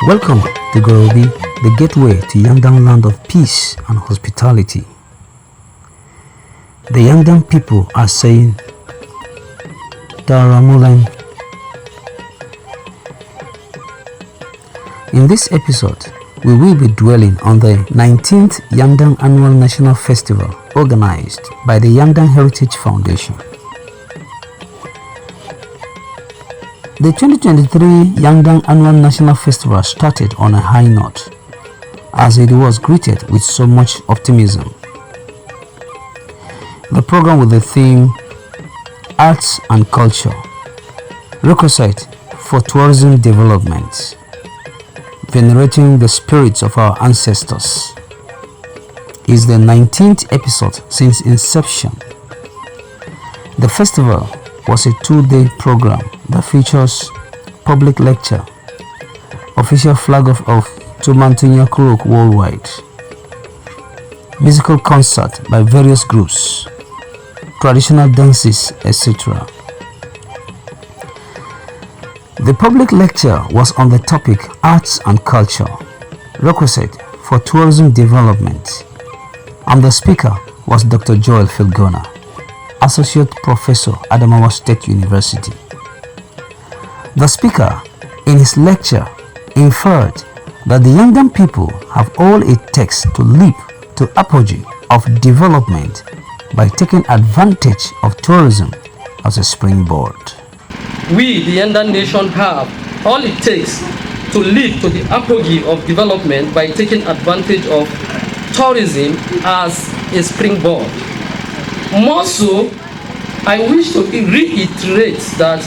Welcome to Gorobi, the gateway to Yangdang land of peace and hospitality. The Yangdang people are saying, Daramulang. In this episode, we will be dwelling on the 19th Yangdang Annual National Festival organized by the Yangdang Heritage Foundation. The 2023 Yangdang Annual National Festival started on a high note, as it was greeted with so much optimism. The program with the theme Arts and Culture, requisite for tourism development, venerating the spirits of our ancestors, is the 19th episode since inception. The festival was a 2-day program that features public lecture, official flag of Tumantunya Kurok worldwide, musical concert by various groups, traditional dances, etc. The public lecture was on the topic Arts and Culture, requisite for tourism development, and the speaker was Dr. Joel Filgona, Associate Professor, Adamawa State University. The speaker, in his lecture, inferred that the Yangdang people have all it takes to leap to apogee of development by taking advantage of tourism as a springboard. We, the Yangdang nation, have all it takes to leap to the apogee of development by taking advantage of tourism as a springboard. More so, I wish to reiterate that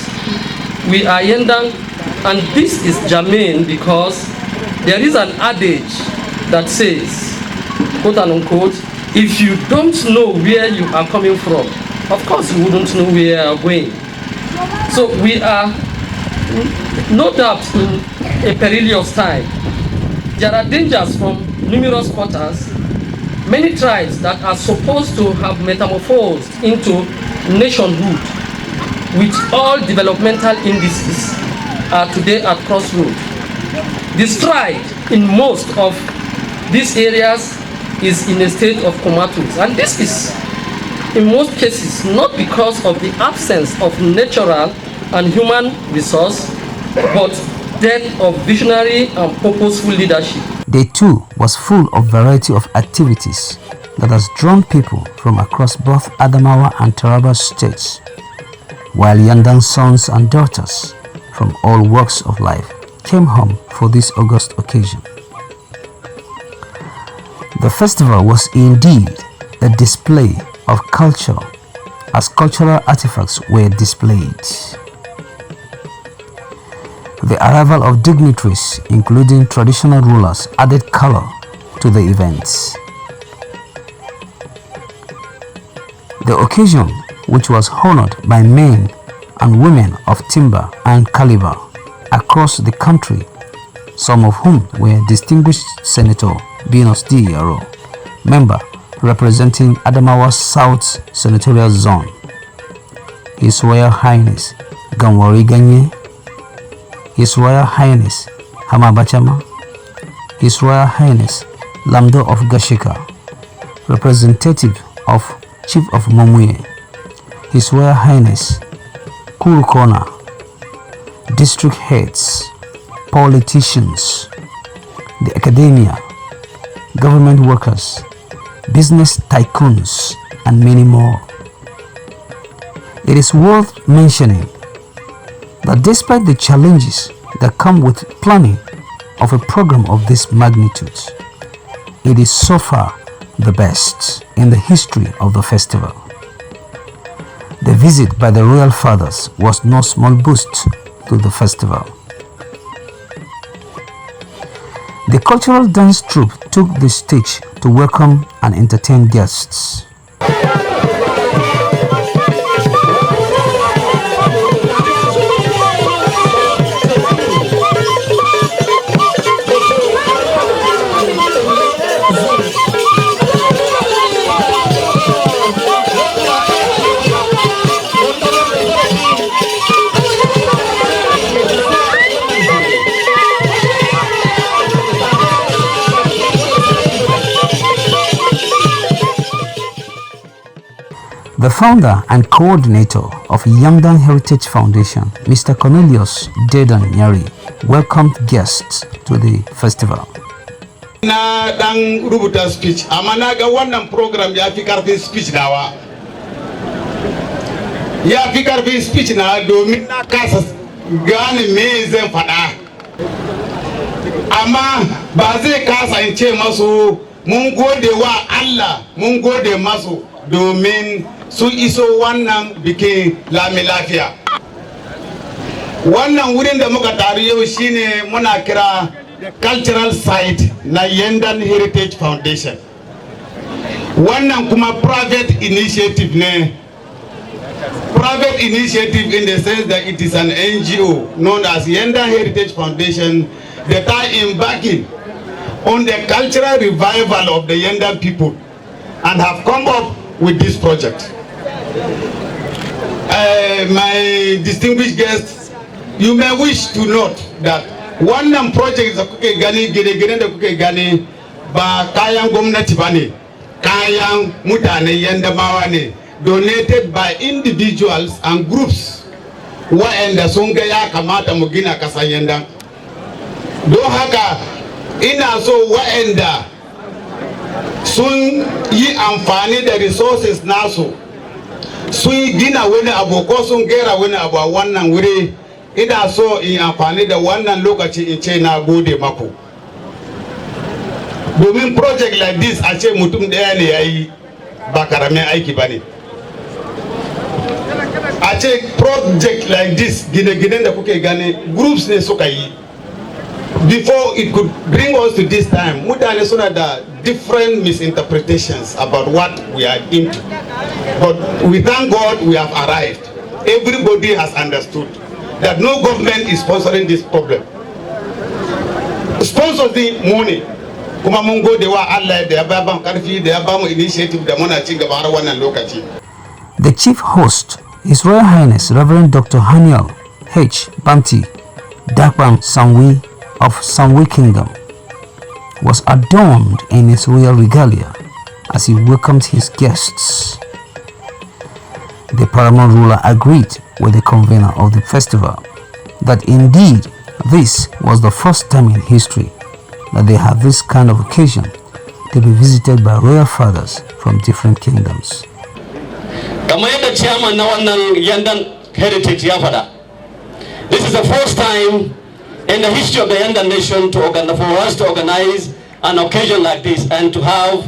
we are Yangdang, and this is germane because there is an adage that says, quote unquote, if you don't know where you are coming from, of course you wouldn't know where you are going. So we are no doubt in a perilous time. There are dangers from numerous quarters. Many tribes that are supposed to have metamorphosed into nationhood with all developmental indices are today at crossroads. The stride in most of these areas is in a state of comatose, and this is in most cases not because of the absence of natural and human resource, but dearth of visionary and purposeful leadership. Day 2 was full of variety of activities that has drawn people from across both Adamawa and Taraba states, while Yangdang sons and daughters from all walks of life came home for this august occasion. The festival was indeed a display of culture, as cultural artifacts were displayed. The arrival of dignitaries, including traditional rulers, added color to the events. The occasion, which was honored by men and women of timber and caliber across the country, some of whom were distinguished Senator Binos D. Yaro, member representing Adamawa South Senatorial Zone, His Royal Highness Gamwari Ganye, His Royal Highness Hamabachama, His Royal Highness Lamdo of Gashika, representative of Chief of Momuye, His Royal Highness, Kurukona, district heads, politicians, the academia, government workers, business tycoons, and many more. It is worth mentioning that despite the challenges that come with planning of a program of this magnitude, it is so far the best in the history of the festival. The visit by the royal fathers was no small boost to the festival. The cultural dance troupe took the stage to welcome and entertain guests. The founder and coordinator of Yangdang Heritage Foundation, Mr. Cornelius Dedan Nyari, welcomed guests to the festival. Na dan rubuta speech, amma na ga wannan program ya fi karfin speech nawa. Ya fi karfin speech na domin na kasa gane me zan faɗa. Amma ba zai kasa in ce masu mun gode wa Allah, mun gode masu domin su iso wannan bikin lami lafiya. Wannan wurin da muka taru yau shine muna kira cultural site na Yangdang Heritage Foundation. Wannan kuma private initiative ne. Private initiative in the sense that it is an NGO known as Yangdang Heritage Foundation that are embarking on the cultural revival of the Yangdang people and have come up with this project. My distinguished guests, you may wish to note that one project da kuke gani gine-gine da kuke gani ba kayan gwamnati ba ne, kayan mutanen Yandamawa ne, donated by individuals and groups waɗanda sun ga ya kamata mu gina ƙasar Yangdang. Don haka ina so waɗanda sun yi amfani da resources nasu sun yi gina wani abu ko sun gera wani abu a wannan wuri, ina so in amfani da wannan lokaci in ce na gode maku. Domin project like this a ce mutum ɗaya ne ya yi ba karamin aiki ba ne. A ce project like this gine-ginen da kuke gane groups ne suka yi. Before it could bring us to this time, mutane suna da different misinterpretations about what we are into. But we thank God we have arrived. Everybody has understood that no government is sponsoring this problem. Sponsors the money. Kuma mun gode wa Allah da ya ba mu karfi da ya ba mu initiative da muna ci gaba har wannan lokaci. The chief host, His Royal Highness Reverend Dr. Annual H. Banti Dakbam Sangwi of Sangwi Kingdom, was adorned in his royal regalia as he welcomed his guests. The paramount ruler agreed with the convener of the festival that indeed this was the first time in history that they had this kind of occasion to be visited by royal fathers from different kingdoms. Kamar yadda chairman na wannan Yangdang Heritage ya faɗa, this is the first time in the history of the Yangdang nation for us to organize an occasion like this and to have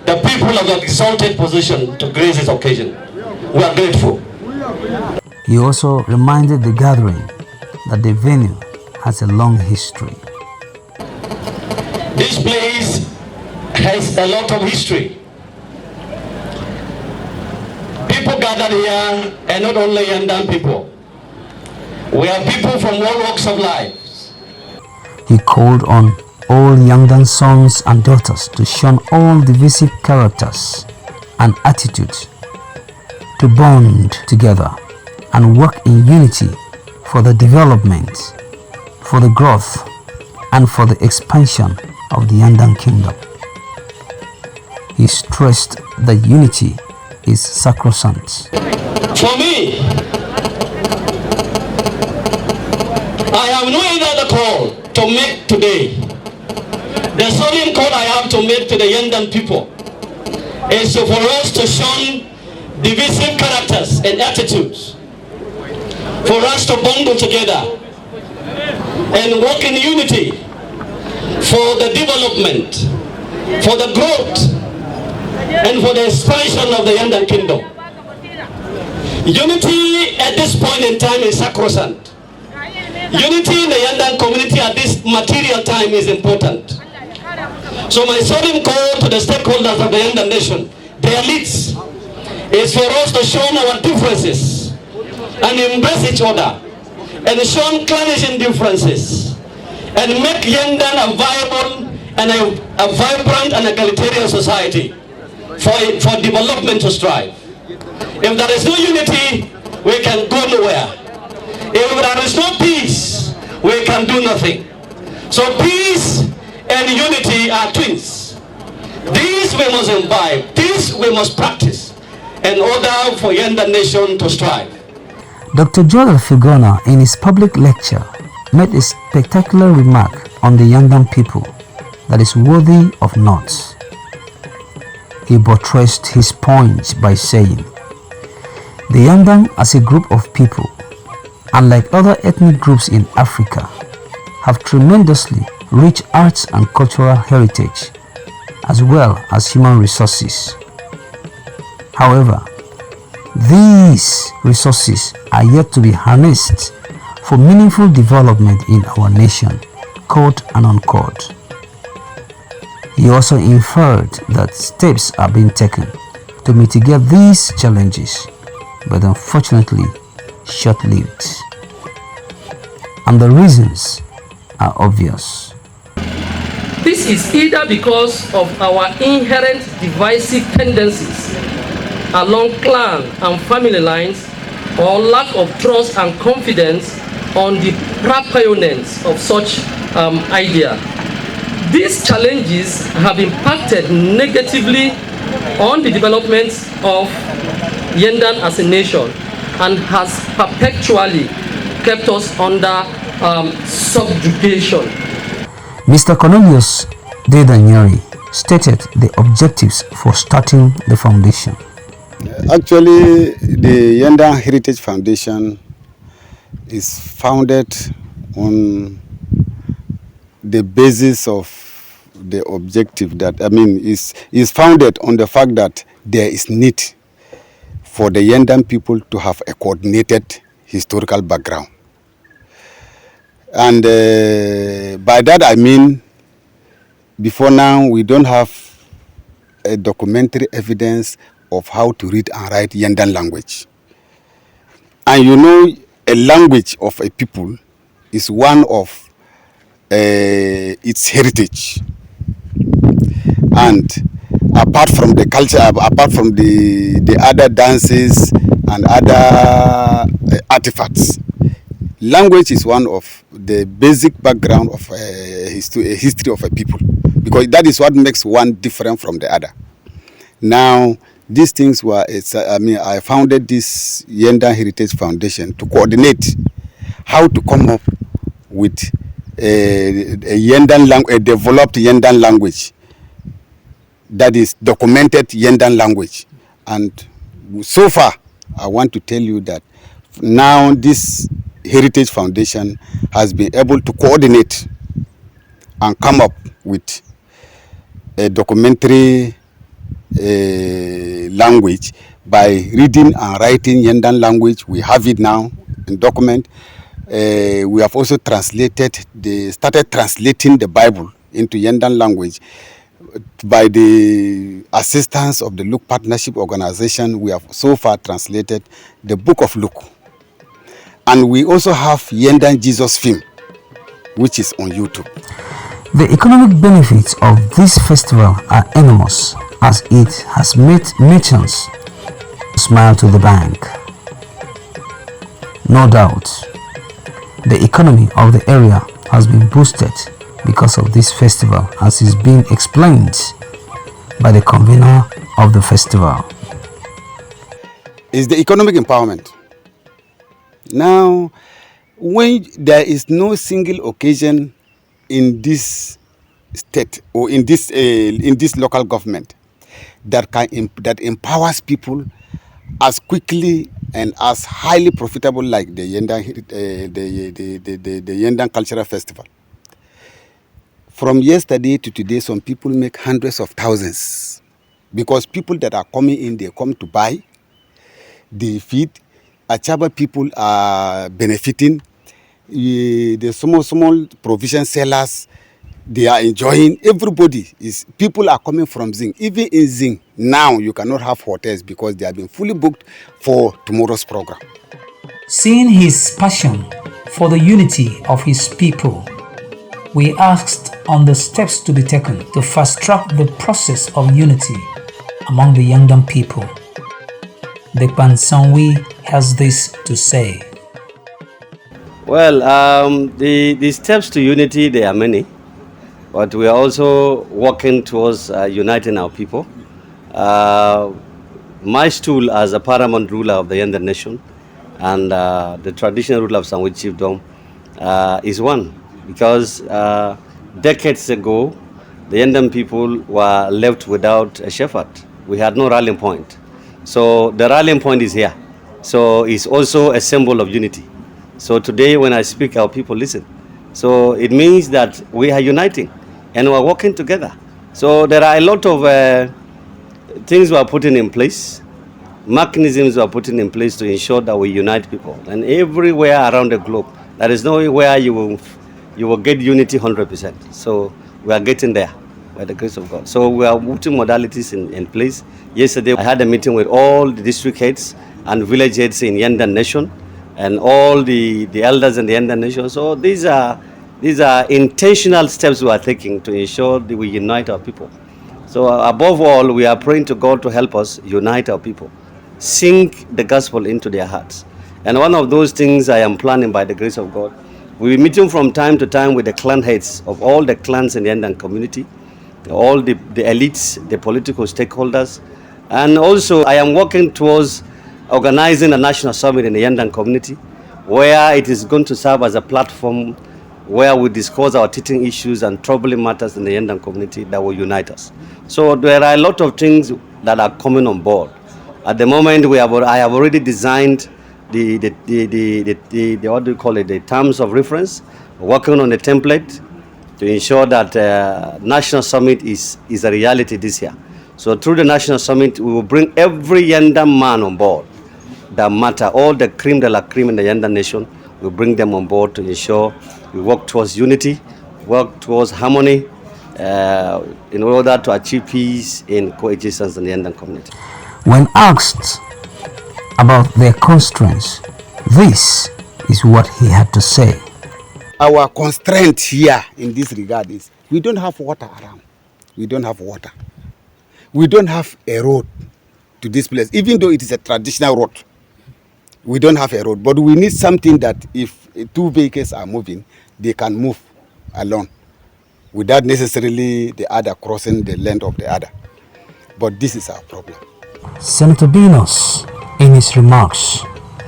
the people of the exalted position to grace this occasion. We are grateful. He also reminded the gathering that the venue has a long history. This place has a lot of history. People gathered here, and not only Yangdang people. We are people from all walks of life. He called on all Yangdang sons and daughters to shun all divisive characters and attitudes, to bond together and work in unity for the development, for the growth, and for the expansion of the Yangdang Kingdom. He stressed that unity is sacrosanct. For me, I have no other call to make today. The solemn call I have to make to the Yangdang people is for us to shun divisive characters and attitudes, for us to bundle together and work in unity for the development, for the growth, and for the expansion of the Yangdang kingdom. Unity at this point in time is sacrosanct. Unity in the Yangdang community at this material time is important. So my solemn call to the stakeholders of the Yangdang nation, the elites, is for us to shun our differences and embrace each other and shun clannish differences and make Yangdang a viable and a vibrant and egalitarian society for development to strive. If there is no unity, we can go nowhere. If there is no peace, we can do nothing. So peace and unity are twins. These we must imbibe, these we must practice in order for Yangdang nation to strive. Dr. Joel Figona, in his public lecture, made a spectacular remark on the Yangdang people that is worthy of note. He buttressed his point by saying, the Yangdang as a group of people, unlike other ethnic groups in Africa, have tremendously rich arts and cultural heritage, as well as human resources. However, these resources are yet to be harnessed for meaningful development in our nation, quote and unquote. He also inferred that steps are being taken to mitigate these challenges, but unfortunately short-lived. And the reasons are obvious. This is either because of our inherent divisive tendencies along clan and family lines, or lack of trust and confidence on the proponents of such idea. These challenges have impacted negatively on the development of Yangdang as a nation and has perpetually kept us under subjugation. Mr. Cornelius Dedanyeri stated the objectives for starting the foundation. Actually, the Yangdang Heritage Foundation is founded on the basis of the objective that, is founded on the fact that there is need for the Yangdang people to have a coordinated historical background. And by that I mean, before now we don't have a documentary evidence of how to read and write Yangdang language. And you know, a language of a people is one of its heritage. And apart from the culture, apart from the other dances and other artifacts, language is one of the basic background of a history of a people, because that is what makes one different from the other. Now, these things were, I founded this Yangdang Heritage Foundation to coordinate how to come up with a developed Yangdang language, that is documented Yangdang language. And so far, I want to tell you that now this Heritage Foundation has been able to coordinate and come up with a documentary language by reading and writing Yangdang language. We have it now in document. We have also started translating the Bible into Yangdang language. By the assistance of the Luke Partnership Organization, we have so far translated the Book of Luke. And we also have Yangdang Jesus film, which is on YouTube. The economic benefits of this festival are enormous, as it has made merchants smile to the bank. No doubt, the economy of the area has been boosted because of this festival, as is being explained by the convener of the festival. is the economic empowerment. Now, when there is no single occasion in this state or in this local government that empowers people as quickly and as highly profitable like the Yangdang Cultural Festival. From yesterday to today, some people make hundreds of thousands because people that are coming in, they come to buy, they feed. Achaba people are benefiting. The small provision sellers, they are enjoying. People are coming from Zing. Even in Zing, now you cannot have hotels because they have been fully booked for tomorrow's program. Seeing his passion for the unity of his people, we asked on the steps to be taken to fast-track the process of unity among the Yangdang people. Dekpan Sangwi has this to say. Well, the steps to unity, there are many, but we are also working towards uniting our people. My stool as a paramount ruler of the Yangdang nation and the traditional ruler of Sangwi Chiefdom is one, because decades ago, the Yangdang people were left without a shepherd. We had no rallying point. So the rallying point is here. So it's also a symbol of unity. So today when I speak, our people listen. So it means that we are uniting and we're working together. So there are a lot of things we are putting in place, mechanisms we are putting in place to ensure that we unite people. And everywhere around the globe, there is nowhere you will get unity 100%. So we are getting there by the grace of God. So we are putting modalities in place. Yesterday I had a meeting with all the district heads and village heads in Yangdang Nation and all the elders in the Yangdang Nation. So these are intentional steps we are taking to ensure that we unite our people. So above all, we are praying to God to help us unite our people, sink the gospel into their hearts. And one of those things I am planning by the grace of God, we'll be meeting from time to time with the clan heads of all the clans in the Yangdang community, all the elites, the political stakeholders. And also I am working towards organizing a national summit in the Yangdang community where it is going to serve as a platform where we discuss our teaching issues and troubling matters in the Yangdang community that will unite us. So there are a lot of things that are coming on board. At the moment, I have already designed the what do you call it, the terms of reference, working on the template to ensure that National Summit is a reality this year. So through the National Summit, we will bring every Yangdang man on board that matter, all the cream de la cream in the Yangdang nation, we bring them on board to ensure we work towards unity, work towards harmony, in order to achieve peace and coexistence in the Yangdang community. When asked about their constraints, this is what he had to say. Our constraint here in this regard is we don't have water around. We don't have water. We don't have a road to this place, even though it is a traditional road. We don't have a road, but we need something that if two vehicles are moving, they can move alone without necessarily the other crossing the length of the other. But this is our problem. Senator Binos, in his remarks,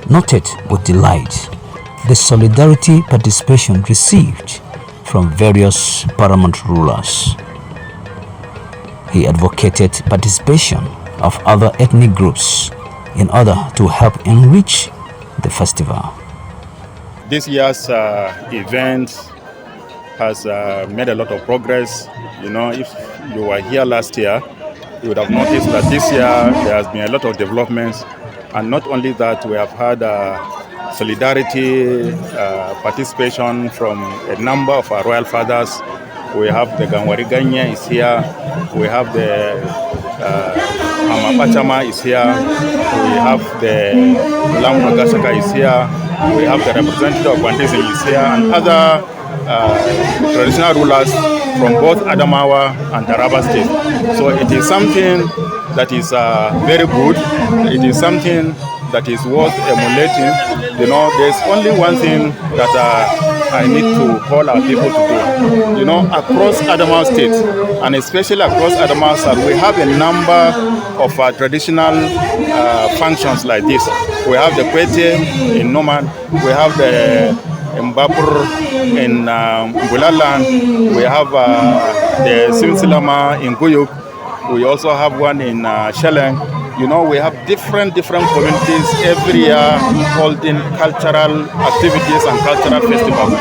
noted with delight the solidarity participation received from various paramount rulers. He advocated participation of other ethnic groups in order to help enrich the festival. This year's event has made a lot of progress. You know, if you were here last year, you would have noticed that this year there has been a lot of developments. And not only that, we have had solidarity participation from a number of our royal fathers. We have the Gangwari Ganye is here. We have the Amapachama is here. We have the Lam Nagasaka is here. We have the representative of Bandism is here, and other traditional rulers from both Adamawa and Taraba State. So it is something that is very good. It is something that is worth emulating. You know, there's only one thing that I need to call our people to do. You know, across Adamawa State, and especially across Adamawa South, we have a number of traditional functions like this. We have the Kwete in Noman, we have the Mbapur in Mbulaland, we have the Simsilama in Guyuk, we also have one in Sheleng. You know, we have different communities every year holding cultural activities and cultural festivals.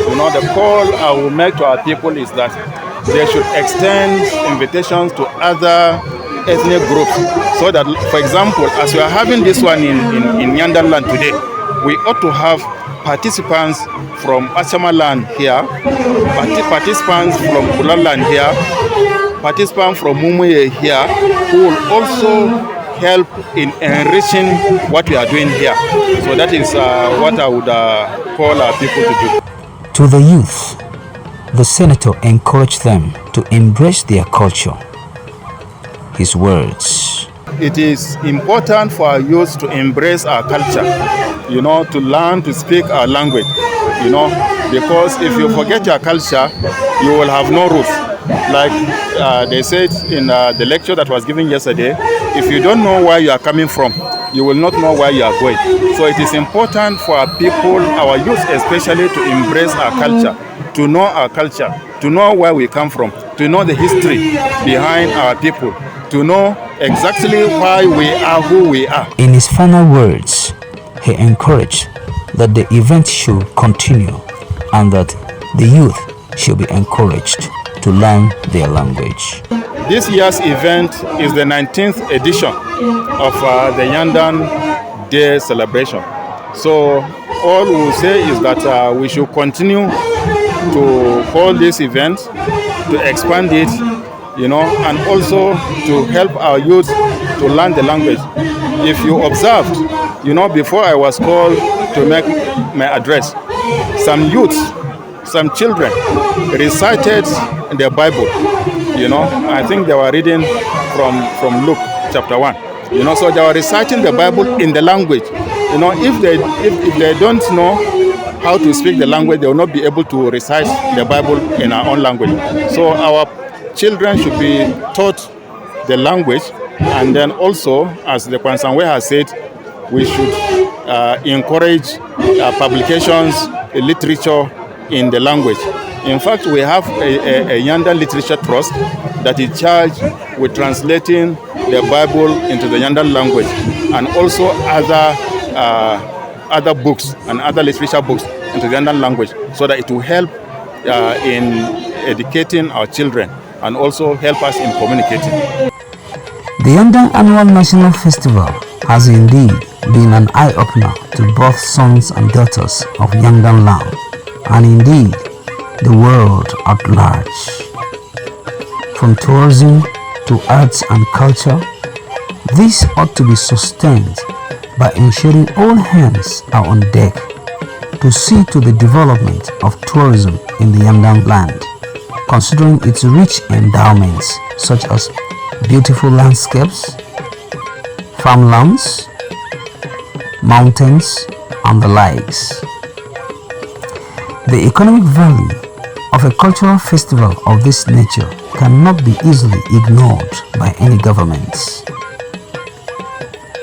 You know, the call I will make to our people is that they should extend invitations to other ethnic groups, so that, for example, as we are having this one in Yangdang land today, we ought to have participants from Achama land here, participants from Bulan land here, participants from Mumuye here, who will also help in enriching what we are doing here. So that is what I would call our people to do. To the youth, the senator encouraged them to embrace their culture. His words: it is important for our youth to embrace our culture, you know, to learn to speak our language, you know, because if you forget your culture, you will have no roots. Like they said in the lecture that was given yesterday, if you don't know where you are coming from, you will not know where you are going. So it is important for our people, our youth especially, to embrace our culture, to know our culture, to know where we come from, to know the history behind our people, to know exactly why we are who we are. In his final words, he encouraged that the event should continue and that the youth should be encouraged to learn their language. This year's event is the 19th edition of the Yangdang Day celebration. So all we will say is that we should continue to hold this event, to expand it, you know, and also to help our youth to learn the language. If you observed, you know, before I was called to make my address, some youths, some children recited the Bible. You know, I think they were reading from Luke chapter 1. You know, so they were reciting the Bible in the language. You know, if they don't know how to speak the language, they will not be able to recite the Bible in our own language. So our children should be taught the language, and then also, as the Kwansanwe has said, we should encourage publications, literature in the language. In fact, we have a Yangdang Literature Trust that is charged with translating the Bible into the Yangdang language, and also other books and other literature books into the Yangdang language, so that it will help in educating our children and also help us in communicating. The Yangdang Annual National Festival has indeed been an eye-opener to both sons and daughters of Yangdang land, and indeed the world at large. From tourism to arts and culture, this ought to be sustained by ensuring all hands are on deck to see to the development of tourism in the Yangdang land, considering its rich endowments such as beautiful landscapes, farmlands, mountains, and the likes. The economic value of a cultural festival of this nature cannot be easily ignored by any governments.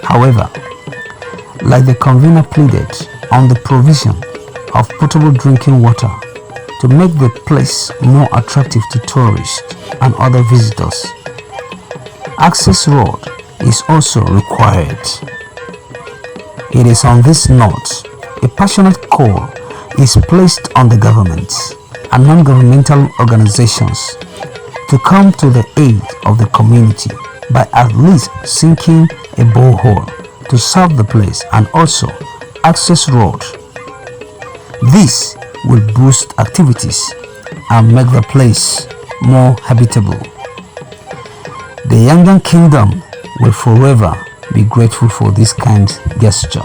However, like the convener pleaded on the provision of potable drinking water to make the place more attractive to tourists and other visitors, access road is also required. It is on this note a passionate call is placed on the government and non-governmental organizations to come to the aid of the community by at least sinking a borehole to serve the place and also access road. This will boost activities and make the place more habitable. The Yangdang Kingdom will forever be grateful for this kind gesture.